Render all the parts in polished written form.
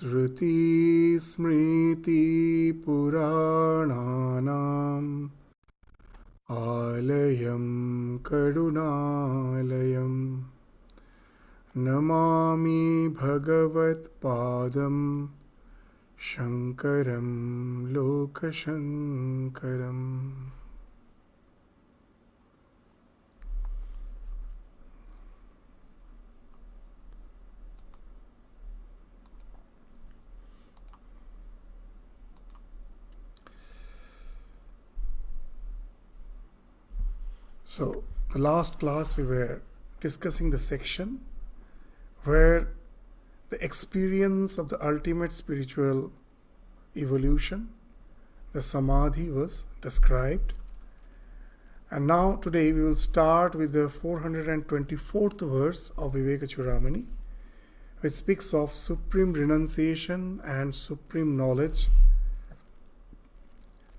Shruti-smriti-purananam Alayam Karunalayam Namami Bhagavat Padam Shankaram Lokashankaram. So, the last class we were discussing the section where the experience of the ultimate spiritual evolution, the samadhi, was described. And now today we will start with the 424th verse of Vivekachudamani, which speaks of supreme renunciation and supreme knowledge,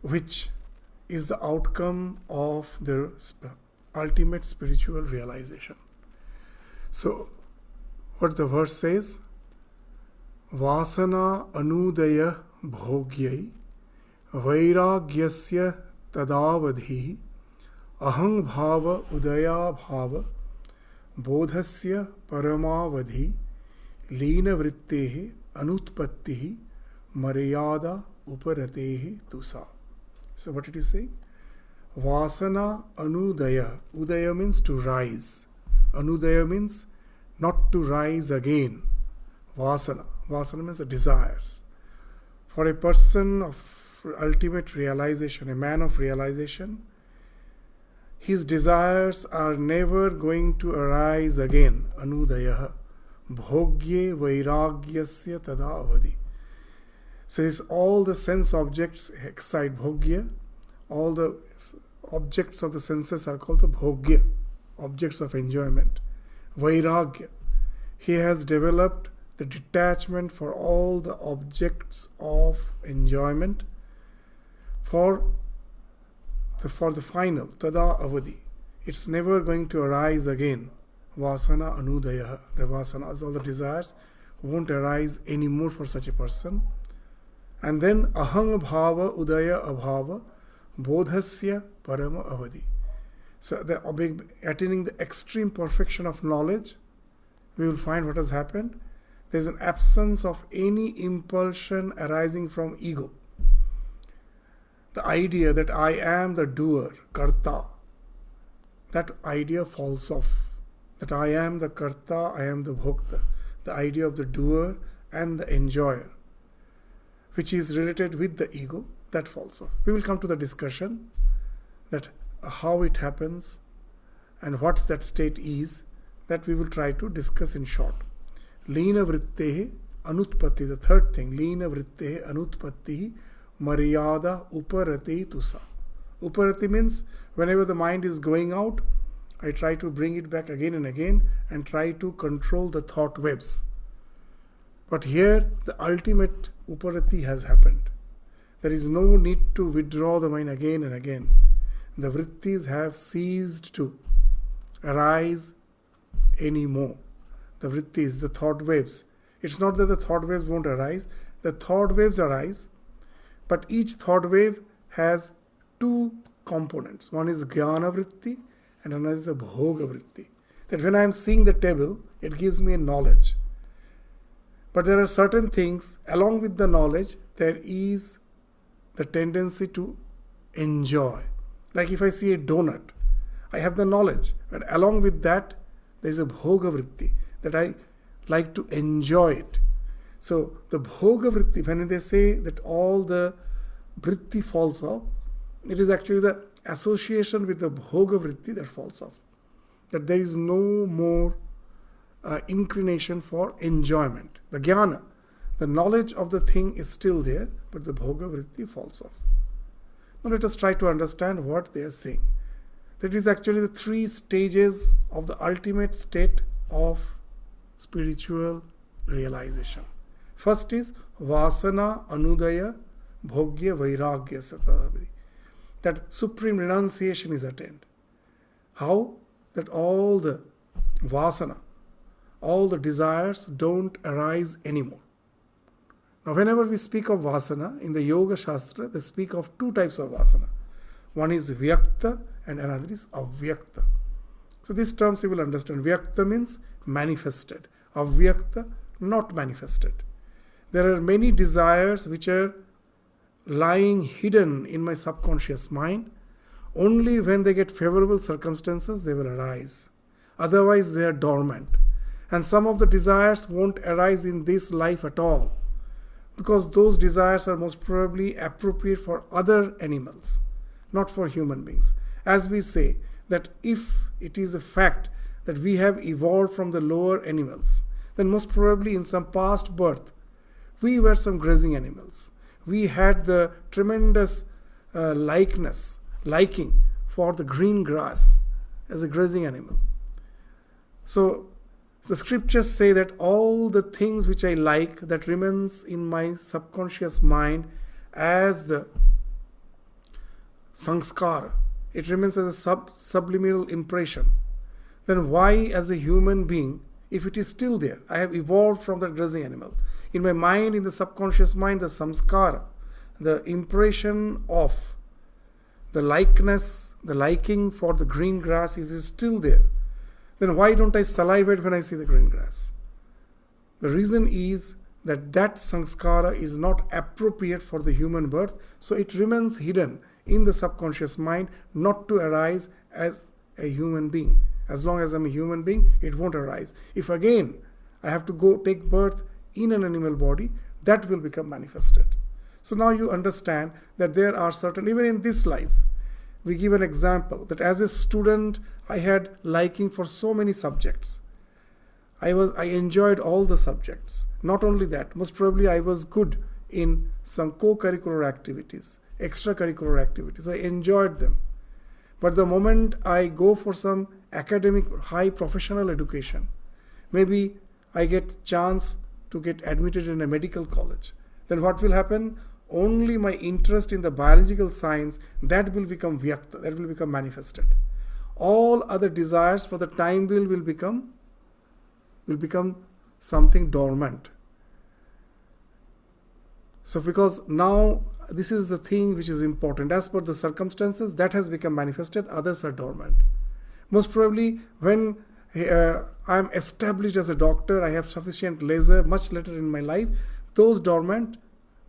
which is the outcome of the ultimate spiritual realization. So, what the verse says, Vasana anudaya bhogyai vairagyasya tadavadhi ahang bhava udaya bhava bodhasya paramavadhi lina vrittehi anutpattihi maryada uparatehi tusa. So what it is saying? Vasana anudaya. Udaya means to rise. Anudaya means not to rise again. Vasana. Vasana means the desires. For a person of ultimate realization, a man of realization, his desires are never going to arise again. Anudaya. Bhogye vairagyasya tada avadi. So all the sense objects excite bhogya. All the objects of the senses are called the bhogya, objects of enjoyment. Vairagya. He has developed the detachment for all the objects of enjoyment for the final, tada avadi. It's never going to arise again. Vasana anudaya. The vasanas, all the desires, won't arise anymore for such a person. And then ahang bhava udaya abhava bodhasya parama avadi. So attaining the extreme perfection of knowledge, we will find what has happened. There is an absence of any impulsion arising from ego. The idea that I am the doer, karta, that idea falls off. That I am the karta, I am the bhokta. The idea of the doer and the enjoyer, which is related with the ego, that falls off. We will come to the discussion that how it happens and what that state is, that we will try to discuss in short. Lina vrittehi anutpatti, the third thing, Lina vrittehi anutpatti maryada uparati tusa. Uparati means whenever the mind is going out, I try to bring it back again and again and try to control the thought webs. But here the ultimate uparati has happened. There is no need to withdraw the mind again and again. The vrittis have ceased to arise anymore. The vrittis, the thought waves. It's not that the thought waves won't arise. The thought waves arise, but each thought wave has two components. One is jnana vritti and another is the bhoga vritti. That when I am seeing the table, it gives me a knowledge. But there are certain things, along with the knowledge, there is the tendency to enjoy. Like if I see a donut, I have the knowledge. And along with that, there is a bhoga vritti, that I like to enjoy it. So the bhoga vritti, when they say that all the vritti falls off, it is actually the association with the bhoga vritti that falls off. That there is no more inclination for enjoyment. The jnana, the knowledge of the thing is still there, but the bhoga vritti falls off. Now let us try to understand what they are saying. That is actually the three stages of the ultimate state of spiritual realization. First is vasana anudaya bhogya vairagya satadavadi. That supreme renunciation is attained. How? That all the vasana, all the desires don't arise anymore. Now, whenever we speak of vasana, in the Yoga Shastra, they speak of two types of vasana. One is vyakta and another is avyakta. So these terms you will understand. Vyakta means manifested. Avyakta, not manifested. There are many desires which are lying hidden in my subconscious mind. Only when they get favorable circumstances, they will arise. Otherwise, they are dormant. And some of the desires won't arise in this life at all, because those desires are most probably appropriate for other animals, not for human beings. As we say, that if it is a fact that we have evolved from the lower animals, then most probably in some past birth, we were some grazing animals. We had the tremendous liking for the green grass as a grazing animal. So the scriptures say that all the things which I like, that remains in my subconscious mind as the sanskara, it remains as a subliminal impression. Then why, as a human being, if it is still there, I have evolved from that grazing animal. In my mind, in the subconscious mind, the samskara, the impression of the likeness, the liking for the green grass, if it is still there, then why don't I salivate when I see the green grass? The reason is that that sanskara is not appropriate for the human birth, so it remains hidden in the subconscious mind, not to arise as a human being. As long as I'm a human being, it won't arise. If again I have to go take birth in an animal body, that will become manifested. So now you understand that there are certain, even in this life, we give an example that as a student, I had liking for so many subjects. I enjoyed all the subjects. Not only that, most probably I was good in some co-curricular activities, extracurricular activities. I enjoyed them. But the moment I go for some academic, high professional education, maybe I get chance to get admitted in a medical college, then what will happen? Only my interest in the biological science, that will become vyakta, that will become manifested. All other desires for the time will become something dormant. So because now this is the thing which is important. As per the circumstances, that has become manifested, others are dormant. Most probably when I am established as a doctor, I have sufficient leisure, much later in my life, those dormant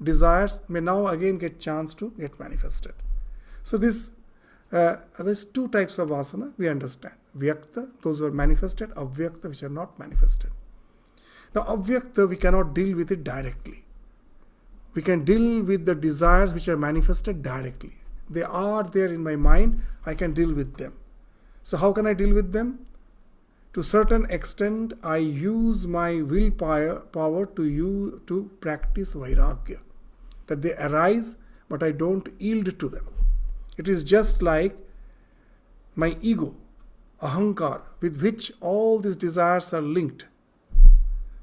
desires may now again get chance to get manifested. So there's two types of vasana we understand. Vyakta, those who are manifested, avyakta, which are not manifested. Now avyakta, we cannot deal with it directly. We can deal with the desires which are manifested directly. They are there in my mind, I can deal with them. So how can I deal with them? To a certain extent, I use my willpower to practice vairagya. That they arise, but I don't yield to them. It is just like my ego, ahankara, with which all these desires are linked.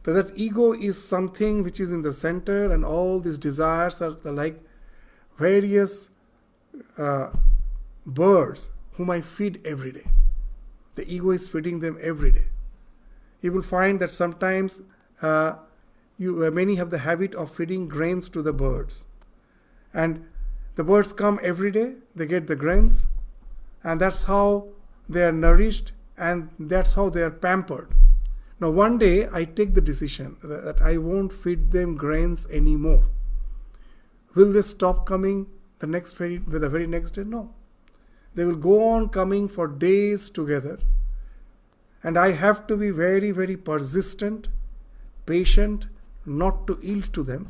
So that ego is something which is in the center, and all these desires are like various birds whom I feed every day. The ego is feeding them every day. You will find that sometimes many have the habit of feeding grains to the birds. And the birds come every day, they get the grains, and that's how they are nourished, and that's how they are pampered. Now one day I take the decision that I won't feed them grains anymore. Will they stop coming the very next day? No. They will go on coming for days together. And I have to be very, very persistent, patient, not to yield to them.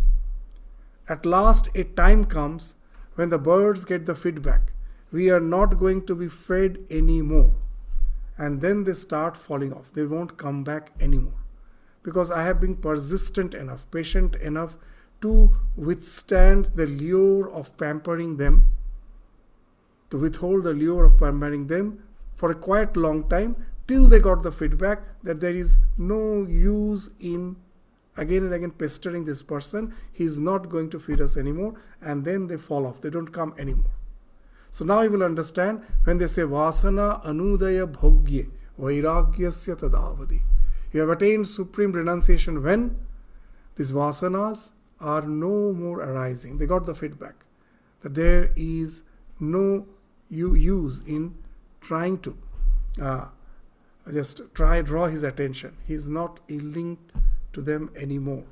At last a time comes when the birds get the feedback. We are not going to be fed anymore. And then they start falling off. They won't come back anymore. Because I have been persistent enough, patient enough to withstand the lure of pampering them, to withhold the lure of pampering them for a quite long time, till they got the feedback that there is no use in again and again pestering this person. He is not going to feed us anymore, and then they fall off. They don't come anymore. So now you will understand when they say vasana anudaya bhogye vairagyasya tadavadi. You have attained supreme renunciation when these vasanas are no more arising. They got the feedback that there is no use in trying to draw his attention. He is not yielding to them anymore.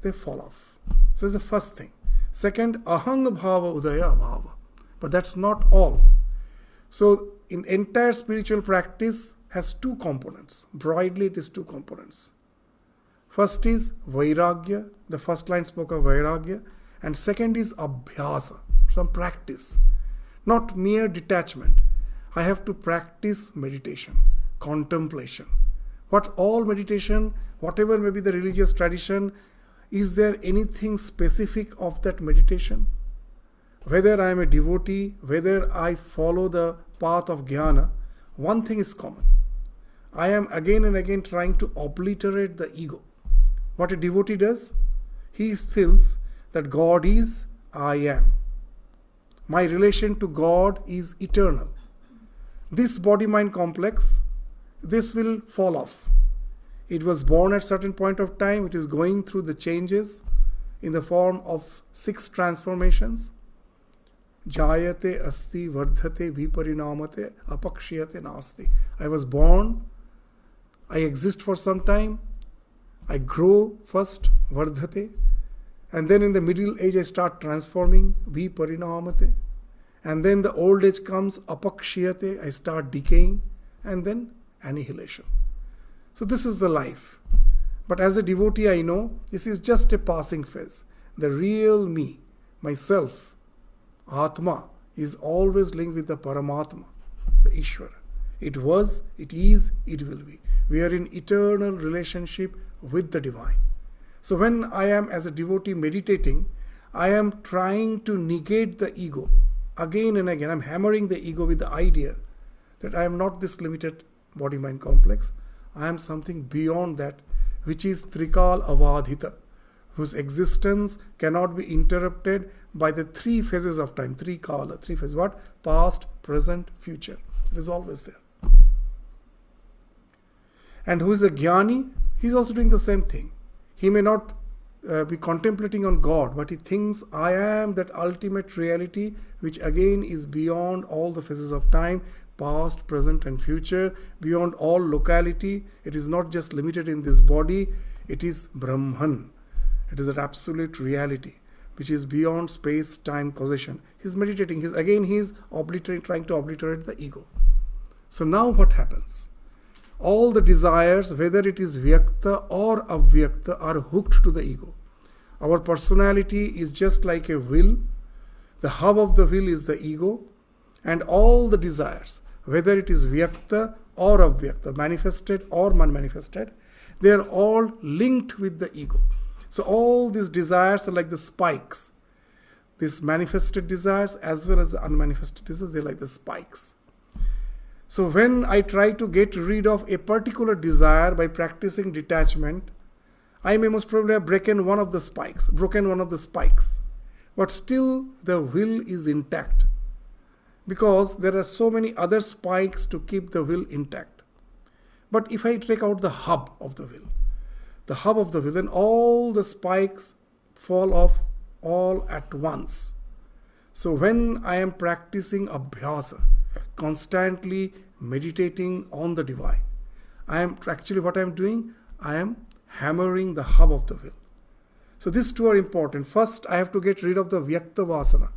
They fall off. So that's the first thing. Second, ahang bhava udaya bhava. But that's not all. So in entire spiritual practice has two components. Broadly it is two components. First is vairagya. The first line spoke of vairagya. And second is abhyasa, some practice. Not mere detachment. I have to practice meditation, contemplation. What all meditation, whatever may be the religious tradition, is there anything specific of that meditation? Whether I am a devotee, whether I follow the path of jnana, one thing is common. I am again and again trying to obliterate the ego. What a devotee does, he feels that God is, I am. My relation to God is eternal. This body-mind complex, this will fall off. It was born at a certain point of time. It is going through the changes in the form of 6 transformations. Jayate asti vardhate viparinamate apakshiyate nasti. I was born. I exist for some time. I grow first, vardhate. And then in the middle age I start transforming, viparinamate. And then the old age comes, apakshiyate. I start decaying. And then annihilation. So this is the life. But as a devotee, I know this is just a passing phase. The real me, myself, Atma, is always linked with the Paramatma, the Ishvara. It was, it is, it will be. We are in eternal relationship with the divine. So when I am as a devotee meditating, I am trying to negate the ego. Again and again, I am hammering the ego with the idea that I am not this limited body-mind complex. I am something beyond that, which is Trikal Avadhita, whose existence cannot be interrupted by the 3 phases of time. 3 kala, 3 phases. What? Past, present, future. It is always there. And who is a jnani? He is also doing the same thing. He may not be contemplating on God, but he thinks, I am that ultimate reality, which again is beyond all the phases of time, past, present and future, beyond all locality. It is not just limited in this body. It is Brahman. It is an absolute reality, which is beyond space, time, possession. He is meditating. He is trying to obliterate the ego. So now what happens? All the desires, whether it is vyakta or avyakta, are hooked to the ego. Our personality is just like a will. The hub of the will is the ego. And all the desires, whether it is vyakta or avyakta, manifested or unmanifested, they are all linked with the ego. So all these desires are like the spikes. These manifested desires as well as the unmanifested desires, they are like the spikes. So when I try to get rid of a particular desire by practicing detachment, I may most probably have broken one of the spikes. But still the will is intact, because there are so many other spikes to keep the will intact. But if I take out the hub of the will, then all the spikes fall off all at once. So when I am practicing abhyasa, constantly meditating on the divine, I am hammering the hub of the will. So these two are important. First, I have to get rid of the vyakta vasana,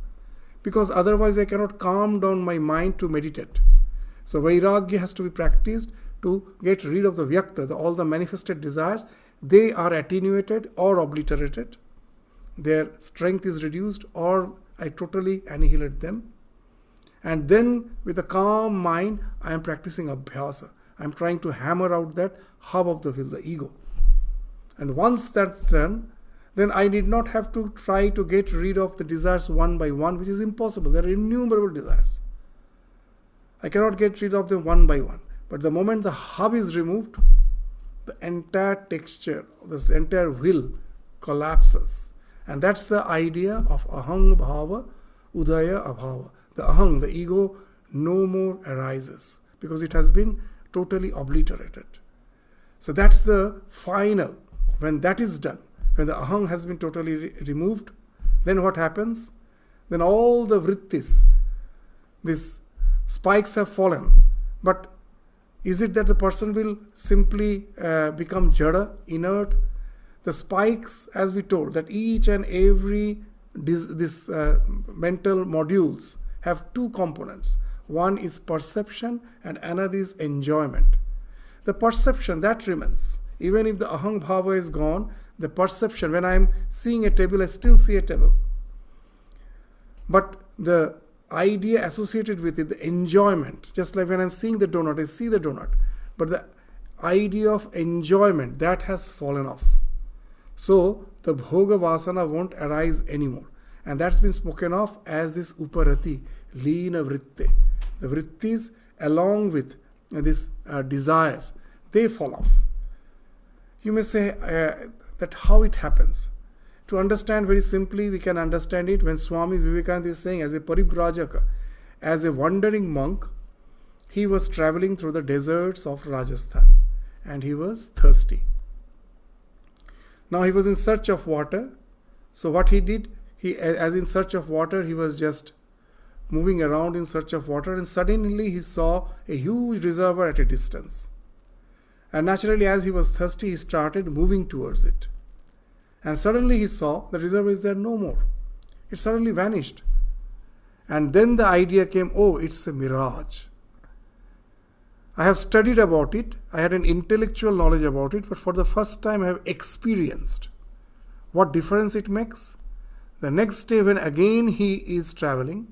because otherwise I cannot calm down my mind to meditate. So vairagya has to be practiced to get rid of the vyakta, all the manifested desires. They are attenuated or obliterated. Their strength is reduced, or I totally annihilate them. And then with a calm mind, I am practicing abhyasa. I am trying to hammer out that hub of the will, the ego. And once that's done, then I need not have to try to get rid of the desires one by one, which is impossible. There are innumerable desires. I cannot get rid of them one by one. But the moment the hub is removed, the entire texture, this entire will collapses. And that's the idea of ahang bhava udaya abhava. The ahang, the ego, no more arises, because it has been totally obliterated. So that's the final. When that is done, When the ahang has been totally removed, then what happens? Then all the vrittis, these spikes have fallen. But is it that the person will simply become jada, inert? The spikes, as we told, that each and every mental modules have two components. One is perception and another is enjoyment. The perception, that remains. Even if the ahang bhava is gone, the perception, when I am seeing a table, I still see a table. But the idea associated with it, the enjoyment, just like when I'm seeing the donut, I see the donut. But the idea of enjoyment, that has fallen off. So the bhoga vasana won't arise anymore. And that's been spoken of as this uparati, leena vritte. The vrittis along with these desires, they fall off. You may say that how it happens. To understand very simply, we can understand it when Swami Vivekananda is saying, as a paribrajaka, as a wandering monk, he was traveling through the deserts of Rajasthan and he was thirsty. Now he was in search of water. So what he did, as in search of water, he was just moving around in search of water, and suddenly he saw a huge reservoir at a distance. And naturally, as he was thirsty, he started moving towards it. And suddenly he saw the reservoir is there no more. It suddenly vanished. And then the idea came, oh, it's a mirage. I have studied about it. I had an intellectual knowledge about it, but for the first time I have experienced what difference it makes. The next day when again he is traveling,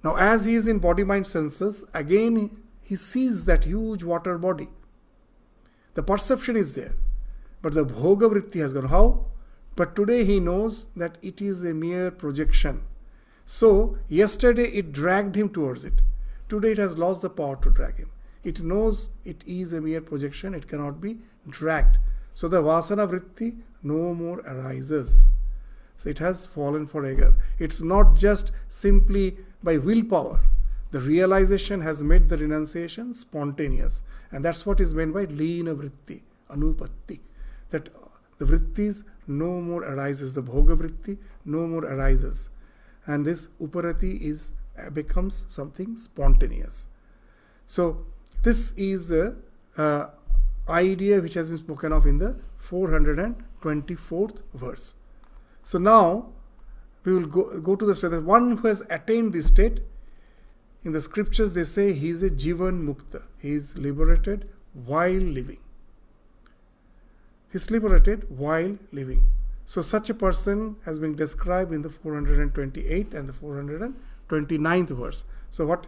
now as he is in body-mind senses, again he sees that huge water body. The perception is there. But the bhoga vritti has gone. How? But today he knows that it is a mere projection. So, yesterday it dragged him towards it. Today it has lost the power to drag him. It knows it is a mere projection. It cannot be dragged. So, the vasana vritti no more arises. So, it has fallen forever. It's not just simply by willpower. The realization has made the renunciation spontaneous. And that's what is meant by leena vritti, anupatti. That the vrittis no more arises, the bhoga vritti no more arises, and this uparati becomes something spontaneous. So this is the idea which has been spoken of in the 424th verse. So now we will go to the state that one who has attained this state. In the scriptures they say he is a Jivanmukti, he is liberated while living. He is liberated while living. So such a person has been described in the 428th and the 429th verse. So what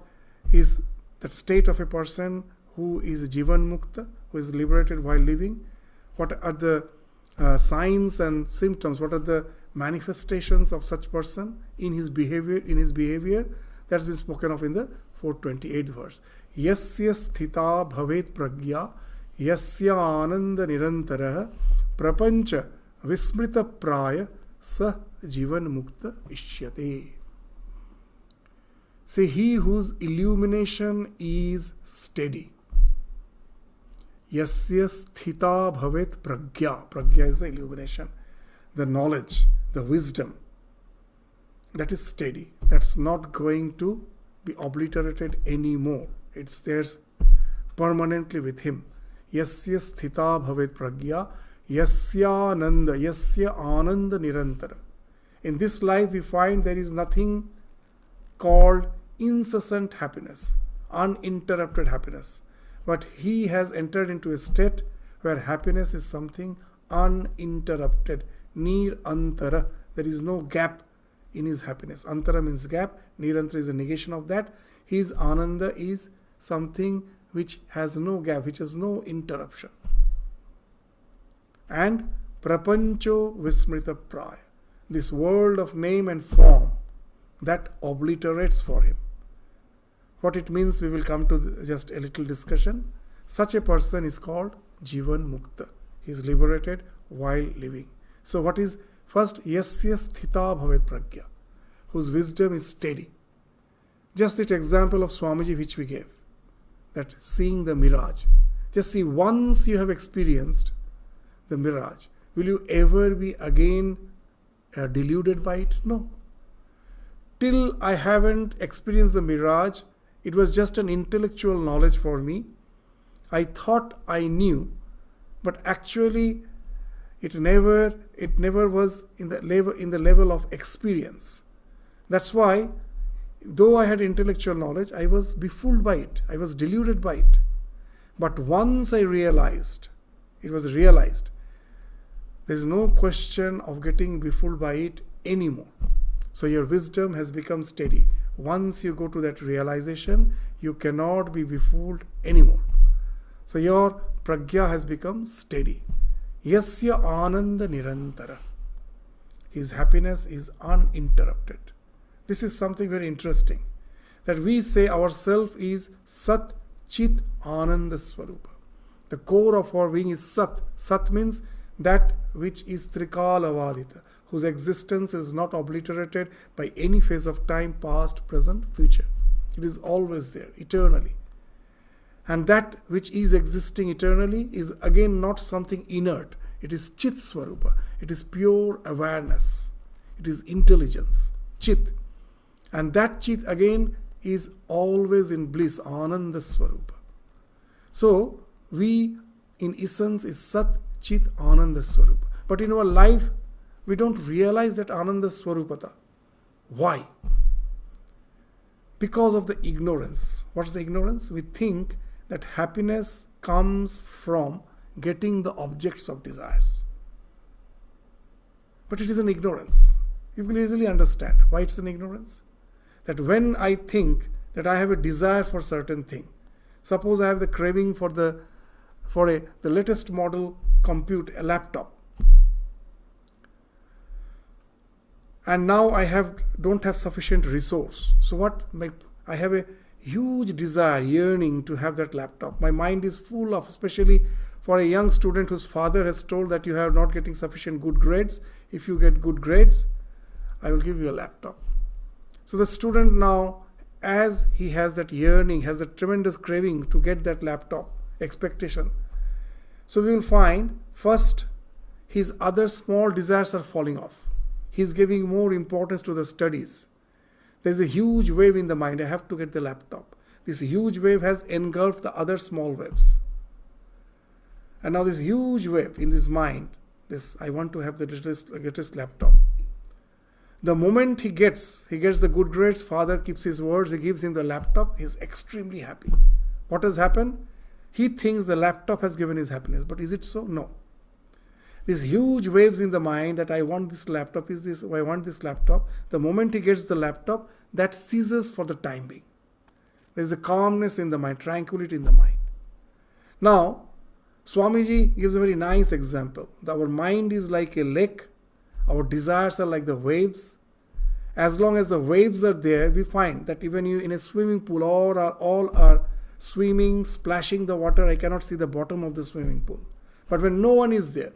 is that state of a person who is Jivanmukti, who is liberated while living? What are the signs and symptoms? What are the manifestations of such person in his behavior? That's been spoken of in the 428th verse. Yasya sthita bhavet pragya yasya ananda nirantara prapancha vismrita praya sa jivanmukta ishyate. Say, he whose illumination is steady. Yasya sthita bhavet pragya. Pragya is the illumination, the knowledge, the wisdom. That is steady. That's not going to be obliterated anymore. It's there permanently with him. Yasya sthita bhavet pragya yasya ananda nirantara. In this life we find there is nothing called incessant happiness, uninterrupted happiness. But he has entered into a state where happiness is something uninterrupted. Nir antara. There is no gap in his happiness. Antara means gap. Nirantara is a negation of that. His ananda is something which has no gap, which has no interruption. And prapancho vismrita praya. This world of name and form, that obliterates for him. What it means, we will come to just a little discussion. Such a person is called Jivanmukti. He is liberated while living. So what is first? Yasya sthita bhavet pragya, whose wisdom is steady. Just that example of Swamiji which we gave, that seeing the mirage. Just see, once you have experienced the mirage, will you ever be again deluded by it? No. Till I haven't experienced the mirage, it was just an intellectual knowledge for me. I thought I knew, but actually it never was in the level of experience. That's why, though I had intellectual knowledge, I was befooled by it. I was deluded by it. But once I realized, there's no question of getting befooled by it anymore. So your wisdom has become steady. Once you go to that realization, you cannot be befooled anymore. So your pragya has become steady. Yasya ananda nirantara. His happiness is uninterrupted. This is something very interesting. That we say ourself is Sat Chit Ananda Swarupa. The core of our being is Sat. Sat means that which is Trikala Vadita, whose existence is not obliterated by any phase of time, past, present, future. It is always there, eternally. And that which is existing eternally is again not something inert. It is Chit Swarupa. It is pure awareness. It is intelligence. Chit. And that Chit again is always in bliss, Ananda Swarupa. So, we in essence is Sat Chit Ananda Swarupa. But in our life, we don't realize that Ananda Swarupata. Why? Because of the ignorance. What's the ignorance? We think that happiness comes from getting the objects of desires. But it is an ignorance. You will easily understand why it's an ignorance. That when I think that I have a desire for certain thing, suppose I have the craving for the latest model a laptop, and now I don't have sufficient resource. So what? I have a huge desire, yearning to have that laptop. My mind is full of, especially for a young student whose father has told that you are not getting sufficient good grades. If you get good grades, I will give you a laptop. So the student now, as he has that yearning, has that tremendous craving to get that laptop, expectation. So we will find, first, his other small desires are falling off. He is giving more importance to the studies. There is a huge wave in the mind. I have to get the laptop. This huge wave has engulfed the other small waves. And now this huge wave in his mind, I want to have the latest laptop. The moment he gets the good grades, father keeps his words, he gives him the laptop, he is extremely happy. What has happened? He thinks the laptop has given his happiness, but is it so? No. These huge waves in the mind that I want this laptop, I want this laptop. The moment he gets the laptop, that ceases for the time being. There is a calmness in the mind, tranquility in the mind. Now, Swamiji gives a very nice example. Our mind is like a lake. Our desires are like the waves. As long as the waves are there, we find that even you in a swimming pool, all are swimming, splashing the water. I cannot see the bottom of the swimming pool. But when no one is there,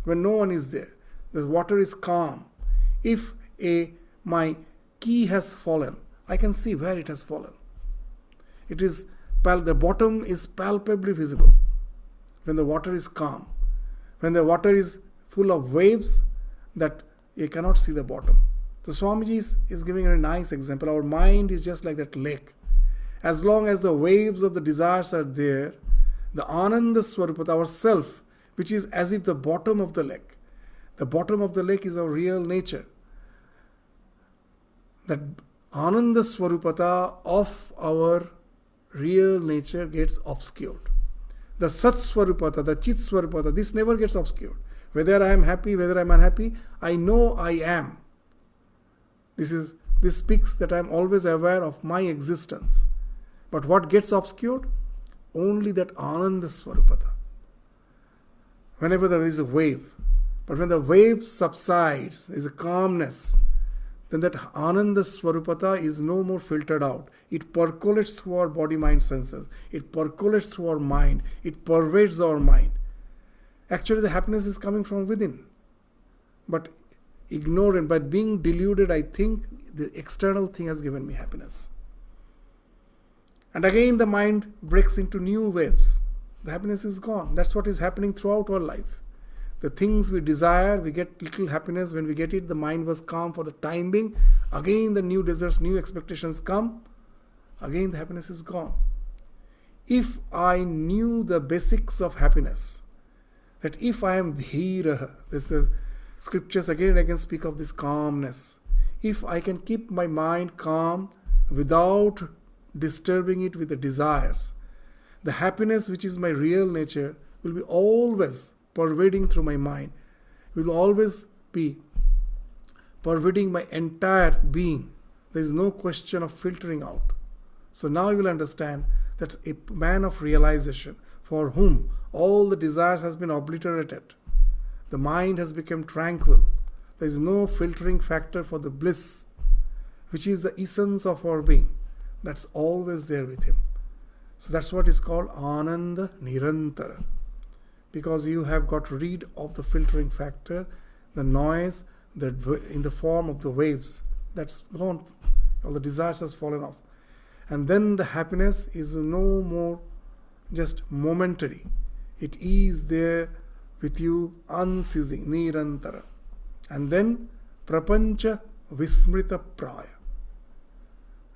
the water is calm. If my key has fallen, I can see where it has fallen. The bottom is palpably visible when the water is calm. When the water is full of waves, that you cannot see the bottom. So Swamiji is giving a nice example. Our mind is just like that lake. As long as the waves of the desires are there, the Ananda Swarupata, our self, which is as if the bottom of the lake. The bottom of the lake is our real nature. That Ananda Swarupata of our real nature gets obscured. The Sat Swarupata, the Chit Swarupata, this never gets obscured. Whether I am happy, whether I am unhappy, I know I am. This speaks that I am always aware of my existence. But what gets obscured? Only that Ananda Swarupata. Whenever there is a wave. But when the wave subsides, there is a calmness, then that Ananda Swarupata is no more filtered out. It percolates through our body, mind, senses. It percolates through our mind. It pervades our mind. Actually, the happiness is coming from within. But ignorant, by being deluded, I think the external thing has given me happiness. And again the mind breaks into new waves. The happiness is gone. That's what is happening throughout our life. The things we desire, we get little happiness when we get it. The mind was calm for the time being. Again the new desires, new expectations come. Again the happiness is gone. If I knew the basics of happiness, that if I am dhira, the scriptures again and again speak of this calmness. If I can keep my mind calm without disturbing it with the desires, the happiness which is my real nature will be always pervading through my mind, will always be pervading my entire being. There is no question of filtering out. So now you will understand that a man of realization, for whom all the desires has been obliterated, the mind has become tranquil. There is no filtering factor for the bliss, which is the essence of our being. That's always there with him. So that's what is called Ananda Nirantara. Because you have got rid of the filtering factor, the noise that in the form of the waves, that's gone. All the desires has fallen off. And then the happiness is no more just momentary. It is there with you unceasing, Nirantara. And then Prapancha Vismrita Praya.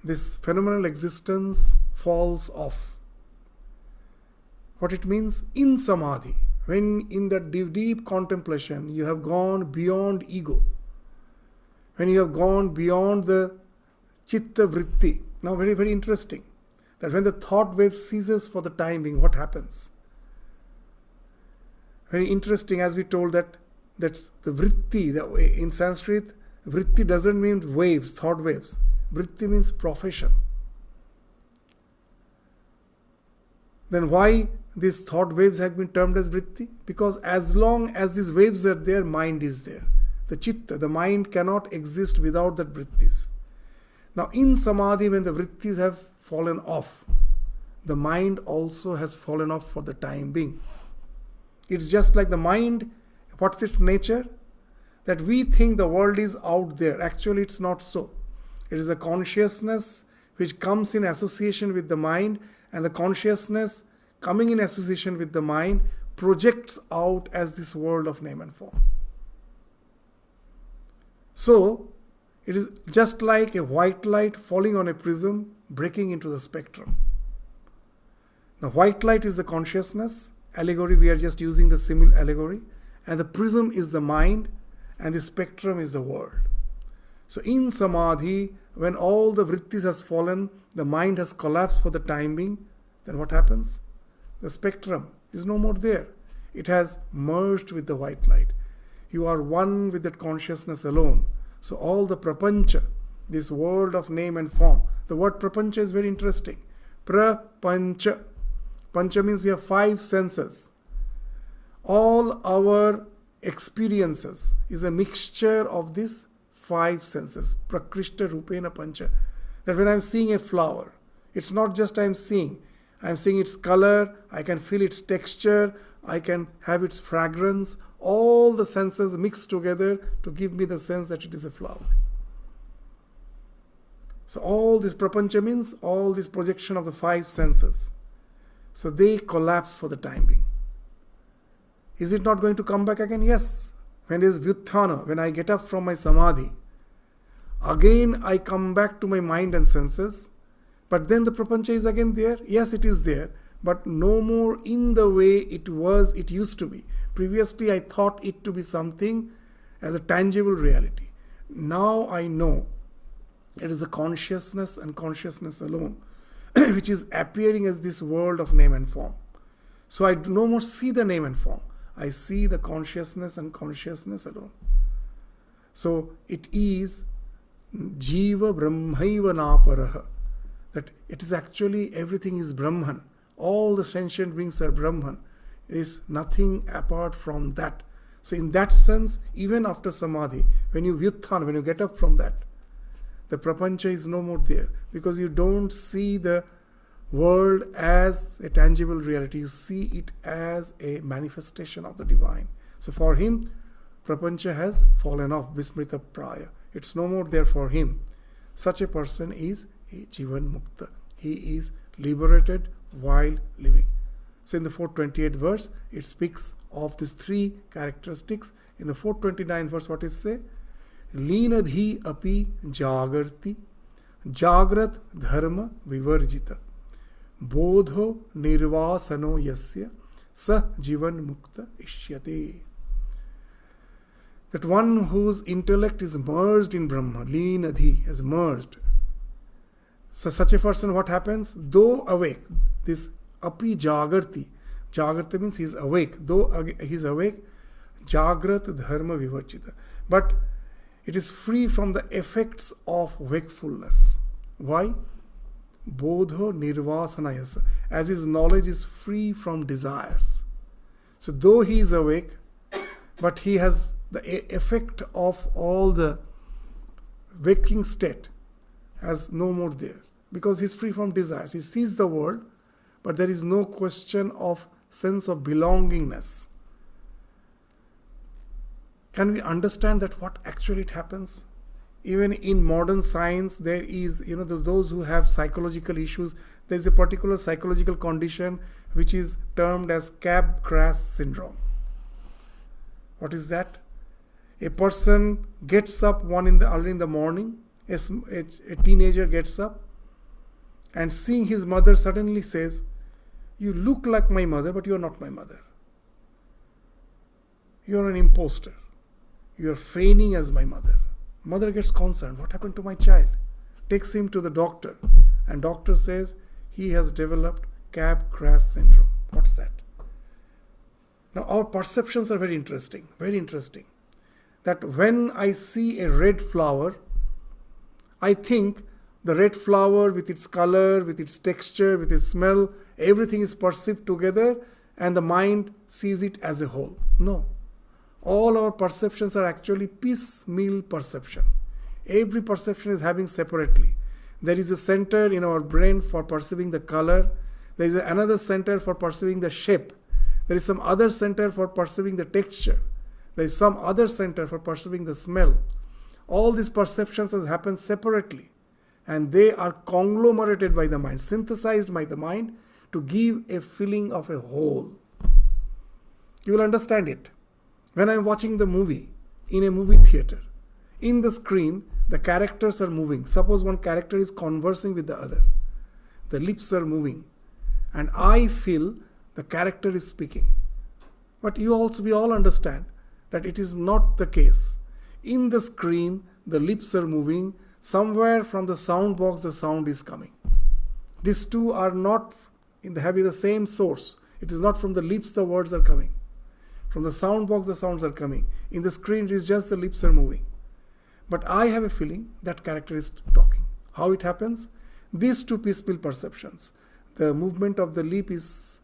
This phenomenal existence falls off. What it means? In Samadhi, when in that deep contemplation you have gone beyond ego, when you have gone beyond the Chitta Vritti. Now very, very interesting that when the thought wave ceases for the time being, what happens? Very interesting, as we told that the vritti, in Sanskrit, vritti doesn't mean waves, thought waves. Vritti means profession. Then why these thought waves have been termed as vritti? Because as long as these waves are there, mind is there. The chitta, the mind cannot exist without that vrittis. Now in Samadhi, when the vrittis have fallen off, the mind also has fallen off for the time being. It's just like the mind, what's its nature? That we think the world is out there. Actually, it's not so. It is a consciousness which comes in association with the mind, and the consciousness coming in association with the mind projects out as this world of name and form. So, it is just like a white light falling on a prism, breaking into the spectrum. The white light is the consciousness. Allegory, we are just using the simile allegory. And the prism is the mind, and the spectrum is the world. So in Samadhi, when all the vrittis has fallen, the mind has collapsed for the time being, then what happens? The spectrum is no more there. It has merged with the white light. You are one with that consciousness alone. So all the prapancha, this world of name and form, the word prapancha is very interesting. Prapancha. Pancha means we have 5 senses. All our experiences is a mixture of these 5 senses. Prakrishta Rupena Pancha. That when I am seeing a flower, it's not just I am seeing its color, I can feel its texture, I can have its fragrance. All the senses mixed together to give me the sense that it is a flower. So all this prapancha means all this projection of the 5 senses. So they collapse for the time being. Is it not going to come back again? Yes. When there is vyutthana, when I get up from my samadhi, again I come back to my mind and senses. But then the prapancha is again there. Yes, it is there, but no more in the way it used to be. Previously I thought it to be something as a tangible reality. Now I know it is the consciousness and consciousness alone which is appearing as this world of name and form. So I no more see the name and form. I see the consciousness and consciousness alone. So it is Jiva Brahmaiva Naparaha. That it is actually everything is Brahman. All the sentient beings are Brahman. There is nothing apart from that. So in that sense, even after Samadhi, when you vyutthana, when you get up from that, the prapancha is no more there. Because you don't see the world as a tangible reality. You see it as a manifestation of the divine. So for him, prapancha has fallen off, Vismrita Praya. It's no more there for him. Such a person is a Jivanmukta. He is liberated while living. So in the 428th verse, it speaks of these three characteristics. In the 429th verse, what is say? Leenadhi api jagarti jagrat dharma vivarjita bodho nirvasano yasya sa jivanmukta ishyate. That one whose intellect is merged in Brahma, leenadhi, is merged. So such a person, what happens? Though awake, this api jagarti, jagarti means he is awake. Though he is awake, jagrat dharma vivarjita. But it is free from the effects of wakefulness. Why? Bodho nirvasanayasa, as his knowledge is free from desires. So though he is awake, but he has the effect of all the waking state as no more there, because he is free from desires. He sees the world, but there is no question of sense of belongingness. Can we understand that what actually it happens? Even in modern science, there is, those who have psychological issues, there is a particular psychological condition which is termed as cab crash syndrome. What is that? A person gets up early in the morning, a teenager gets up, and seeing his mother suddenly says, "You look like my mother, but you are not my mother. You are an imposter. You are feigning as my mother." Mother gets concerned. What happened to my child? Takes him to the doctor, and doctor says he has developed cab crash syndrome. What's that? Now our perceptions are very interesting. Very interesting. That when I see a red flower, I think the red flower with its color, with its texture, with its smell, everything is perceived together and the mind sees it as a whole. No. All our perceptions are actually piecemeal perception. Every perception is having separately. There is a center in our brain for perceiving the color. There is another center for perceiving the shape. There is some other center for perceiving the texture. There is some other center for perceiving the smell. All these perceptions have happened separately, and they are conglomerated by the mind, synthesized by the mind to give a feeling of a whole. You will understand it. When I am watching the movie in a movie theater, in the screen, the characters are moving. Suppose one character is conversing with the other. The lips are moving, and I feel the character is speaking. But we all understand that it is not the case. In the screen, the lips are moving. Somewhere from the sound box, the sound is coming. These two are not having the same source. It is not from the lips the words are coming. From the sound box, the sounds are coming. In the screen, it is just the lips are moving. But I have a feeling that character is talking. How it happens? These two piecemeal perceptions. The movement of the lip is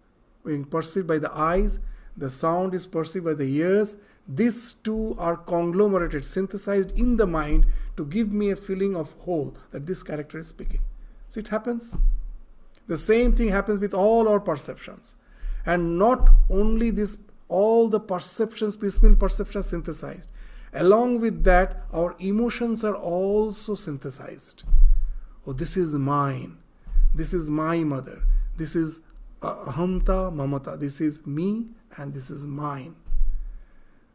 being perceived by the eyes. The sound is perceived by the ears. These two are conglomerated, synthesized in the mind to give me a feeling of whole, that this character is speaking. So it happens. The same thing happens with all our perceptions. And not only this, all the perceptions, piecemeal perceptions synthesized. Along with that, our emotions are also synthesized. Oh, this is mine. This is my mother. This is ahamta mamata. This is me and this is mine.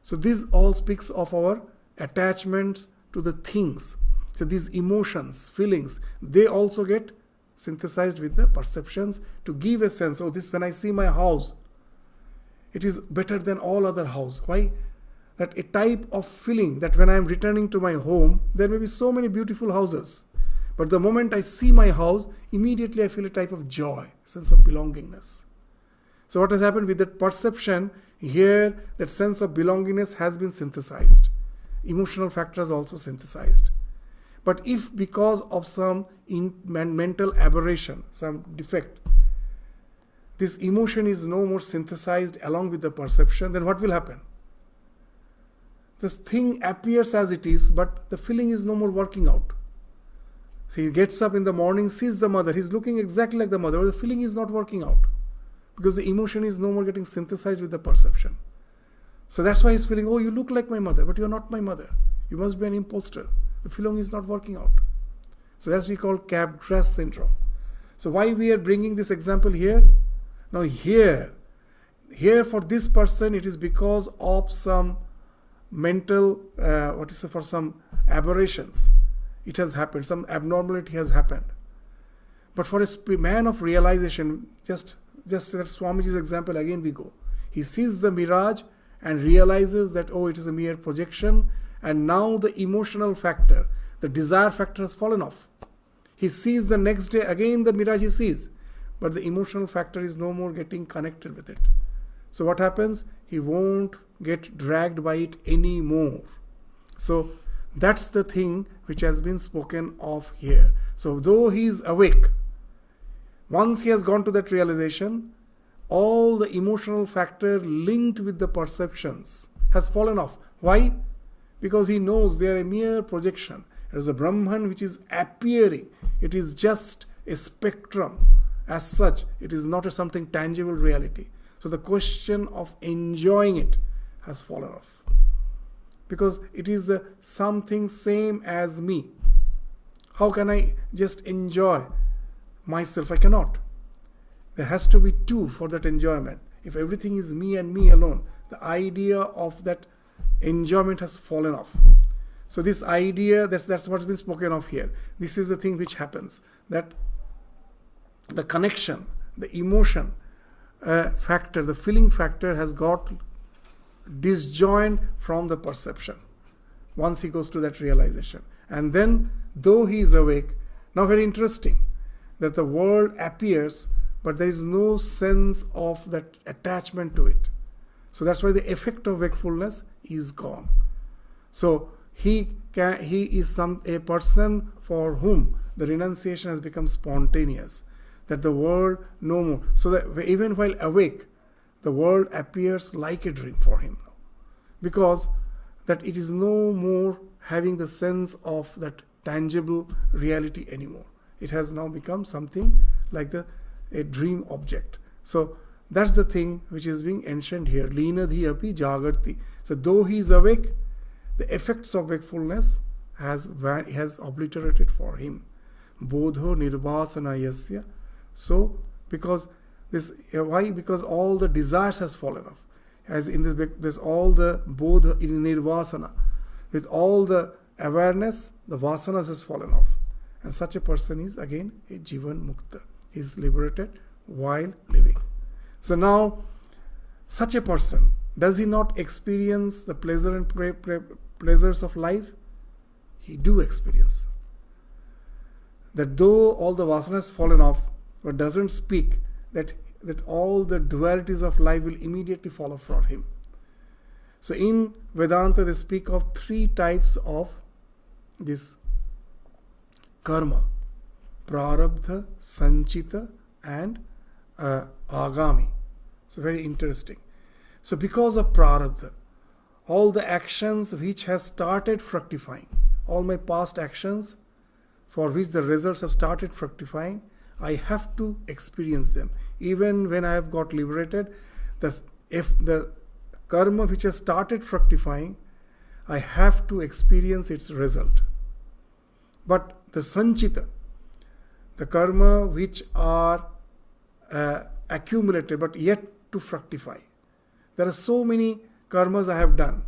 So this all speaks of our attachments to the things. So these emotions, feelings, they also get synthesized with the perceptions to give a sense. Oh, this, when I see my house, it is better than all other house. Why? That a type of feeling that when I am returning to my home, there may be so many beautiful houses. But the moment I see my house, immediately I feel a type of joy, sense of belongingness. So what has happened with that perception, here that sense of belongingness has been synthesized. Emotional factors also synthesized. But if because of some mental aberration, some defect, this emotion is no more synthesized along with the perception, then what will happen? The thing appears as it is, but the feeling is no more working out. So he gets up in the morning, sees the mother, he's looking exactly like the mother, but the feeling is not working out because the emotion is no more getting synthesized with the perception. So that's why he's feeling, oh, you look like my mother, but you're not my mother. You must be an imposter. The feeling is not working out. So that's what we call cab crash syndrome. So why we are bringing this example here? Now here, here for this person it is because of some mental, for some aberrations. It has happened, some abnormality has happened. But for a man of realization, just that Swamiji's example again we go. He sees the mirage and realizes that, oh, it is a mere projection, and now the emotional factor, the desire factor has fallen off. He sees the next day again the mirage he sees, but the emotional factor is no more getting connected with it. So what happens? He won't get dragged by it anymore. So that's the thing which has been spoken of here. So though he is awake, once he has gone to that realization, all the emotional factor linked with the perceptions has fallen off. Why? Because he knows they are a mere projection. There is a Brahman which is appearing. It is just a spectrum. As such, it is not a something tangible reality. So the question of enjoying it has fallen off. Because it is the something same as me. How can I just enjoy myself? I cannot. There has to be two for that enjoyment. If everything is me and me alone, the idea of that enjoyment has fallen off. So this idea, that's what's been spoken of here. This is the thing which happens, that the connection, the emotion factor, the feeling factor has got disjoined from the perception once he goes to that realization. And then, though he is awake, now very interesting, that the world appears, but there is no sense of that attachment to it. So that's why the effect of wakefulness is gone. So he is a person for whom the renunciation has become spontaneous, that the world no more. So that even while awake, the world appears like a dream for him now, because that it is no more having the sense of that tangible reality anymore. It has now become something like a dream object. So that's the thing which is being mentioned here. Leenadhi api jagarti. So though he is awake, the effects of wakefulness has obliterated for him. Bodho nirvasana yasya. So because this, why? Because all the desires has fallen off. As in this, there's all the bodha in nirvasana. With all the awareness, the vasanas has fallen off. And such a person is again a Jivanmukta. He is liberated while living. So now, such a person, does he not experience the pleasure and pleasures of life? He do experience. That though all the vasanas has fallen off, but doesn't speak that all the dualities of life will immediately fall off for him. So in Vedanta they speak of three types of this karma: prarabdha, sanchita and agami. So very interesting. So because of prarabdha, all the actions which has started fructifying, all my past actions for which the results have started fructifying, I have to experience them. Even when I have got liberated, if the karma which has started fructifying, I have to experience its result. But the sanchita, the karma which are accumulated but yet to fructify. There are so many karmas I have done,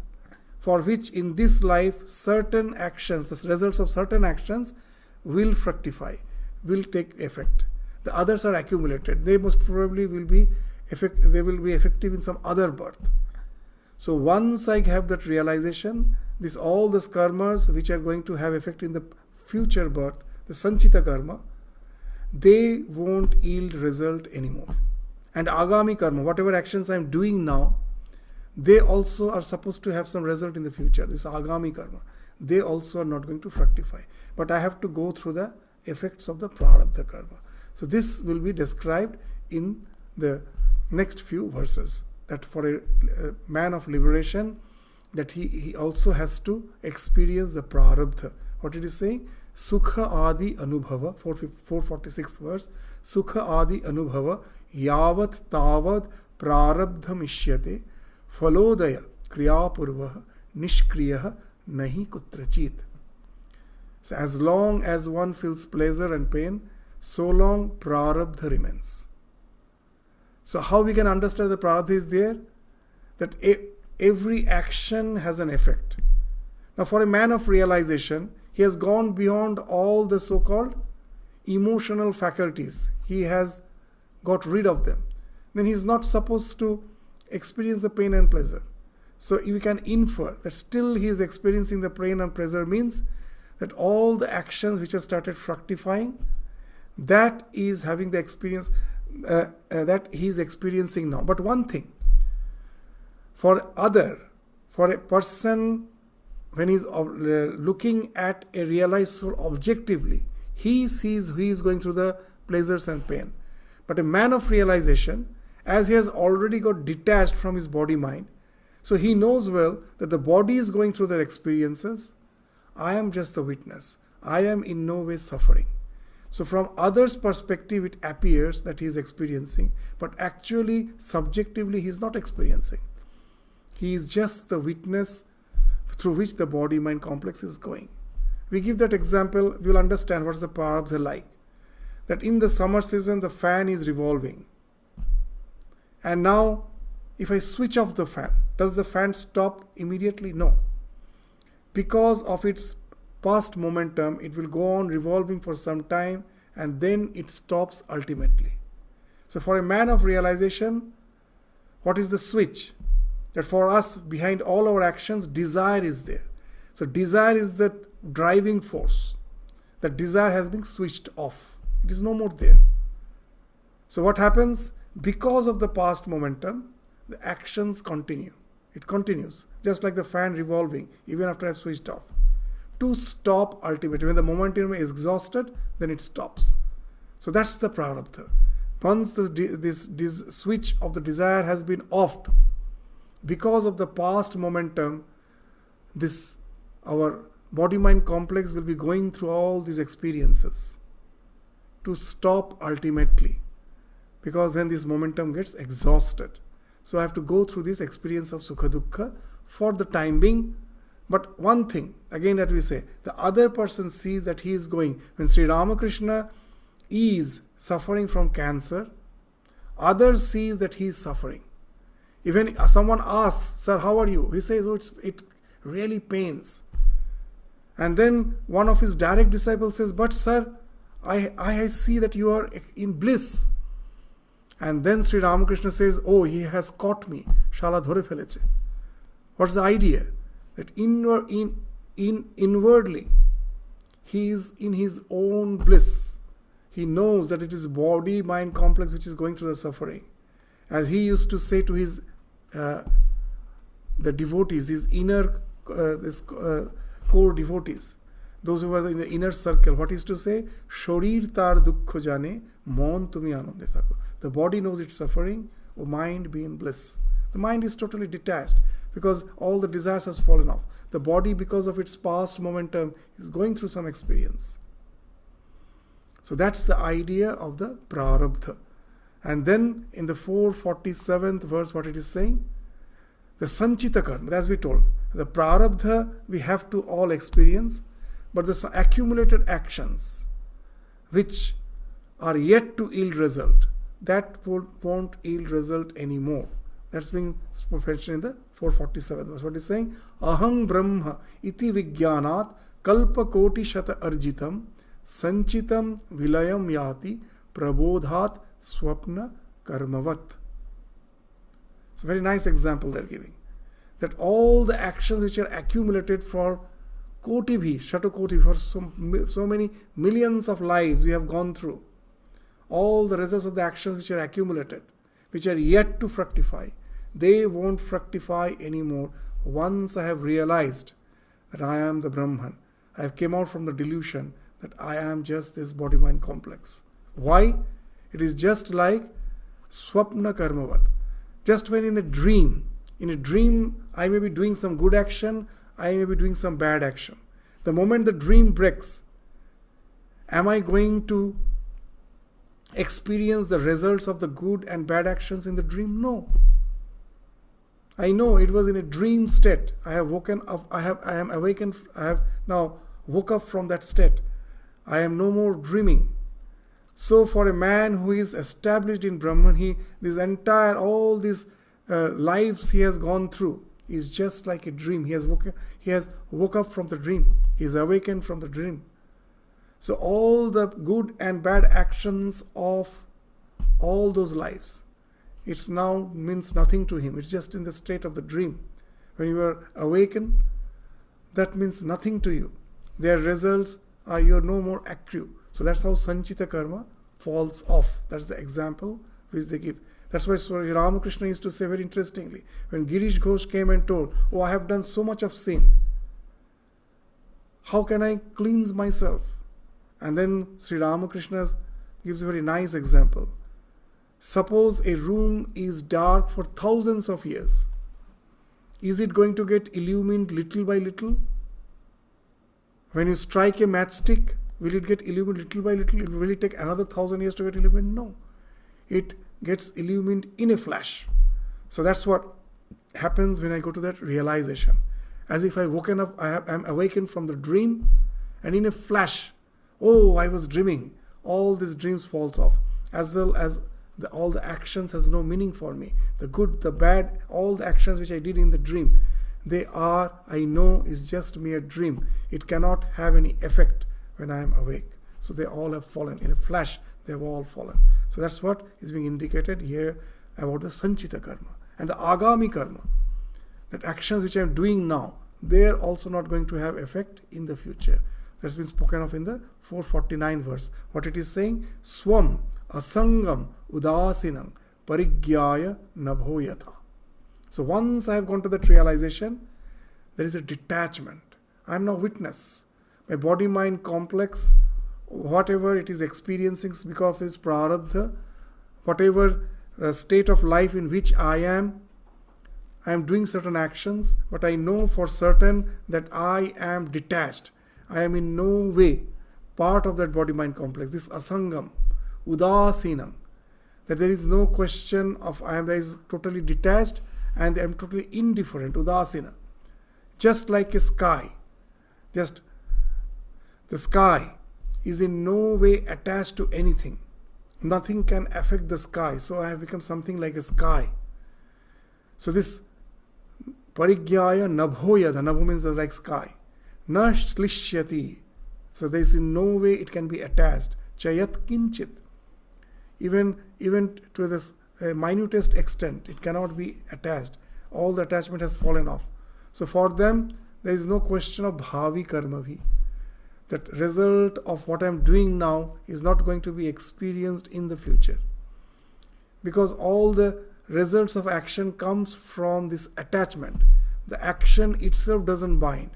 for which in this life certain actions, the results of certain actions will fructify, will take effect. The others are accumulated. They most probably will be effective in some other birth. So once I have that realization, all these karmas which are going to have effect in the future birth, the sanchita karma, they won't yield result anymore. And agami karma, whatever actions I am doing now, they also are supposed to have some result in the future. This agami karma, they also are not going to fructify. But I have to go through the effects of the prarabdha karma. So this will be described in the next few verses. That for a man of liberation, that he also has to experience the prarabdha. What it is saying? Sukha adi anubhava, 446th verse. Sukha adi anubhava yavat tavad prarabdham ishyate falodaya kriyapurvah nishkriyah nahi kutrachit. So as long as one feels pleasure and pain, so long prarabdha remains. So how we can understand the prarabdha is there? That every action has an effect. Now for a man of realization, he has gone beyond all the so-called emotional faculties. He has got rid of them. Then he is not supposed to experience the pain and pleasure. So we can infer that still he is experiencing the pain and pleasure, means that all the actions which have started fructifying, that is having the experience that he is experiencing now. But one thing, for a person, when he is looking at a realized soul objectively, he sees he is going through the pleasures and pain. But a man of realization, as he has already got detached from his body mind, so he knows well that the body is going through their experiences. I am just the witness. I am in no way suffering. So from others' perspective, it appears that he is experiencing, but actually, subjectively, he is not experiencing. He is just the witness through which the body-mind complex is going. We give that example, we will understand what is the prarabdha like. That in the summer season, the fan is revolving. And now, if I switch off the fan, does the fan stop immediately? No. Because of its past momentum, it will go on revolving for some time and then it stops ultimately. So for a man of realization, what is the switch? That for us, behind all our actions, desire is there. So desire is the driving force. That desire has been switched off. It is no more there. So what happens? Because of the past momentum, the actions continue. It continues, just like the fan revolving, even after I've switched off. To stop ultimately. When the momentum is exhausted, then it stops. So that's the prarabdha. Once this switch of the desire has been offed, because of the past momentum, our body-mind complex will be going through all these experiences to stop ultimately. Because when this momentum gets exhausted, so I have to go through this experience of Sukha Dukkha for the time being. But one thing, again that we say, the other person sees that he is going. When Sri Ramakrishna is suffering from cancer, others sees that he is suffering. Even someone asks, "Sir, how are you?" He says, "Oh, it really pains." And then one of his direct disciples says, "But sir, I see that you are in bliss." And then Sri Ramakrishna says, "Oh, he has caught me. Shala dhore feleche." What's the idea? That inwardly, he is in his own bliss. He knows that it is body-mind complex which is going through the suffering. As he used to say to his the devotees, his inner core devotees, those who were in the inner circle, what is to say? Shorir tar dukkho jane, mon tumi anande thako. The body knows its suffering, or mind be in bliss. The mind is totally detached because all the desires has fallen off. The body, because of its past momentum, is going through some experience. So that's the idea of the prarabdha. And then in the 447th verse, what it is saying? The sanchita karma, as we told, the prarabdha we have to all experience, but the accumulated actions which are yet to yield result, that won't yield result anymore. That's being mentioned in the 447th verse. What is saying? Aham Brahma iti vijnanat kalpa koti shata arjitam sanchitam vilayam yati prabodhat swapna karmavat. It's a very nice example they're giving. That all the actions which are accumulated for koti bhi, shatakoti, for so many millions of lives we have gone through, all the results of the actions which are accumulated, which are yet to fructify, they won't fructify anymore once I have realized that I am the Brahman. I have come out from the delusion that I am just this body-mind complex. Why? It is just like swapna karmavat. Just when in a dream I may be doing some good action, I may be doing some bad action. The moment the dream breaks, am I going to experience the results of the good and bad actions in the dream? No. I know it was in a dream state. I have woken up, I am awakened, I have now woke up from that state. I am no more dreaming. So for a man who is established in Brahman, all these lives he has gone through is just like a dream. He has woke up from the dream. He is awakened from the dream. So all the good and bad actions of all those lives, it's now means nothing to him. It's just in the state of the dream. When you are awakened, that means nothing to you. Their results are you're no more accrue. So that's how Sanchita karma falls off. That's the example which they give. That's why Sri Ramakrishna used to say very interestingly, when Girish Ghosh came and told, I have done so much of sin. How can I cleanse myself? And then Sri Ramakrishna gives a very nice example. Suppose a room is dark for thousands of years. Is it going to get illumined little by little? When you strike a matchstick, will it get illumined little by little? Will it take another 1,000 years to get illumined? No. It gets illumined in a flash. So that's what happens when I go to that realization. As if I'm awakened from the dream, and in a flash, I was dreaming. All these dreams falls off. As well as all the actions has no meaning for me. The good, the bad, all the actions which I did in the dream, I know is just mere dream. It cannot have any effect when I am awake. So they all have fallen. In a flash, they have all fallen. So that's what is being indicated here about the Sanchita karma. And the Agami karma, that actions which I am doing now, they are also not going to have effect in the future. That's been spoken of in the 449 verse. What it is saying? Swam asangam udasinam parigyaya nabhoyatha. So once I have gone to that realization, there is a detachment. I am now witness. My body-mind complex, whatever it is experiencing because of its prarabdha, whatever state of life in which I am doing certain actions, but I know for certain that I am detached. I am in no way part of that body-mind complex. This asangam, udasinam, that there is no question of that is totally detached and I am totally indifferent, udasina. Just like a sky. Just the sky is in no way attached to anything. Nothing can affect the sky. So I have become something like a sky. So this parigyaya nabhoyada, nabho means like sky. Na shlishyati. So there is in no way it can be attached. Chayat kinchit. Even to this minutest extent, it cannot be attached. All the attachment has fallen off. So for them, there is no question of bhavi karma bhi. That result of what I am doing now is not going to be experienced in the future. Because all the results of action comes from this attachment. The action itself doesn't bind.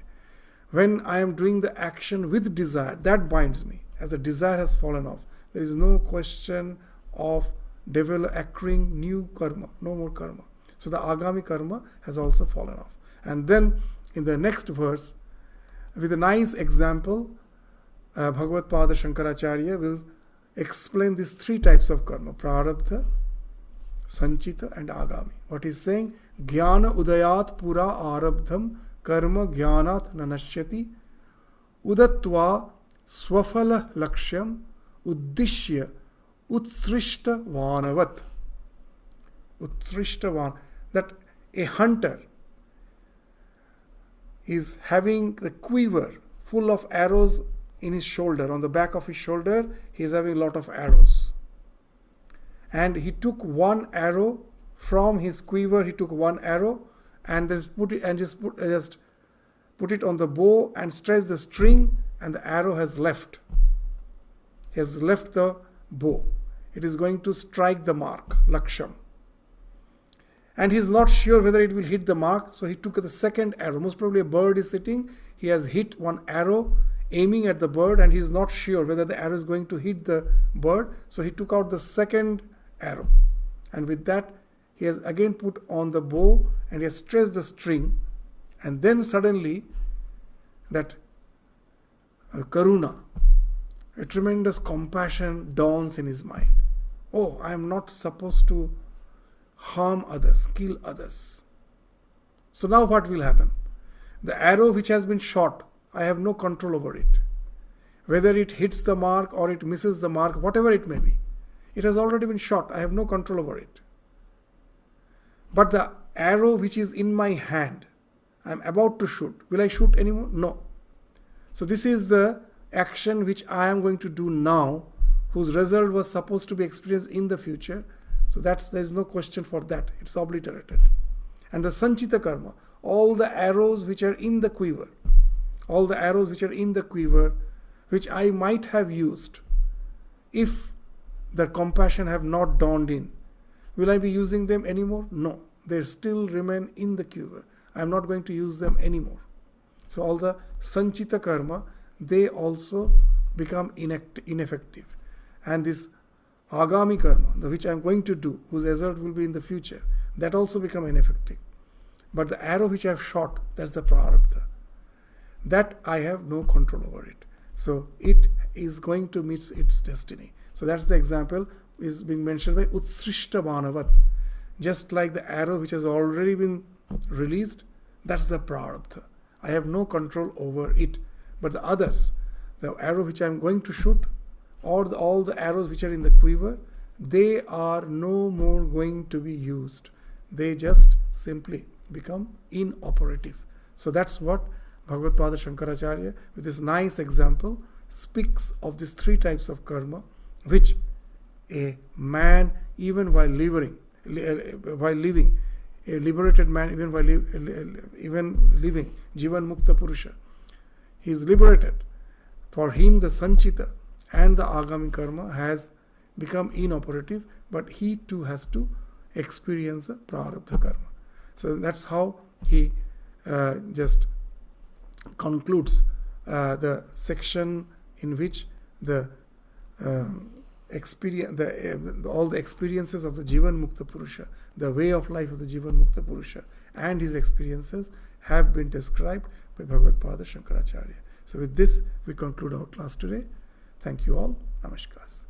When I am doing the action with desire, that binds me. As the desire has fallen off, there is no question of accruing new karma, no more karma. So the agami karma has also fallen off. And then in the next verse, with a nice example, Bhagavad Pada Shankaracharya will explain these three types of karma: prarabdha, sanchita and agami. What he's saying, jnana udayat pura arabdham karma jnanat nanashyati udatva swafala lakshyam uddishya utsrishta vanavat. Utsrishta van, that a hunter is having the quiver full of arrows in his shoulder. On the back of his shoulder, he is having a lot of arrows. And he took one arrow from his quiver. He took one arrow and then put it on the bow and stretched the string, and the arrow has left. He has left the bow. It is going to strike the mark, laksham. And he is not sure whether it will hit the mark, so he took the second arrow. Most probably a bird is sitting. He has hit one arrow aiming at the bird, and he is not sure whether the arrow is going to hit the bird. So he took out the second arrow. And with that, he has again put on the bow and he has stretched the string. And then suddenly, that karuna, a tremendous compassion dawns in his mind. Oh, I am not supposed to harm others, kill others. So now what will happen? The arrow which has been shot, I have no control over it. Whether it hits the mark or it misses the mark, whatever it may be, it has already been shot. I have no control over it. But the arrow which is in my hand, I am about to shoot. Will I shoot anymore? No. So this is the action which I am going to do now, whose result was supposed to be experienced in the future. So there is no question for that. It's obliterated. And the sanchita karma, all the arrows which are in the quiver, which I might have used if the compassion have not dawned in, will I be using them anymore? No. They still remain in the quiver. I am not going to use them anymore. So all the sanchita karma, they also become ineffective. And this agami karma, which I am going to do, whose result will be in the future, that also become ineffective. But the arrow which I have shot, that's the prarabdha. That I have no control over it. So it is going to meet its destiny. So that's the example is being mentioned by Utsrishta Manavat. Just like the arrow which has already been released, that's the prarabdha. I have no control over it. But the others, the arrow which I am going to shoot, or all the arrows which are in the quiver, they are no more going to be used. They just simply become inoperative. So that's what Bhagavad Pada Shankaracharya, with this nice example, speaks of these three types of karma, which a man, even while living, a liberated man, even while living, Jivanmukta Purusha, he is liberated. For him, the sanchita and the agami karma has become inoperative, but he too has to experience the prarabdha karma. So that's how he just concludes the section in which the all the experiences of the Jivanmukta Purusha, the way of life of the Jivanmukta Purusha, and his experiences have been described by Bhagavad Pada Shankaracharya. So with this, we conclude our class today. Thank you all. Namaskar.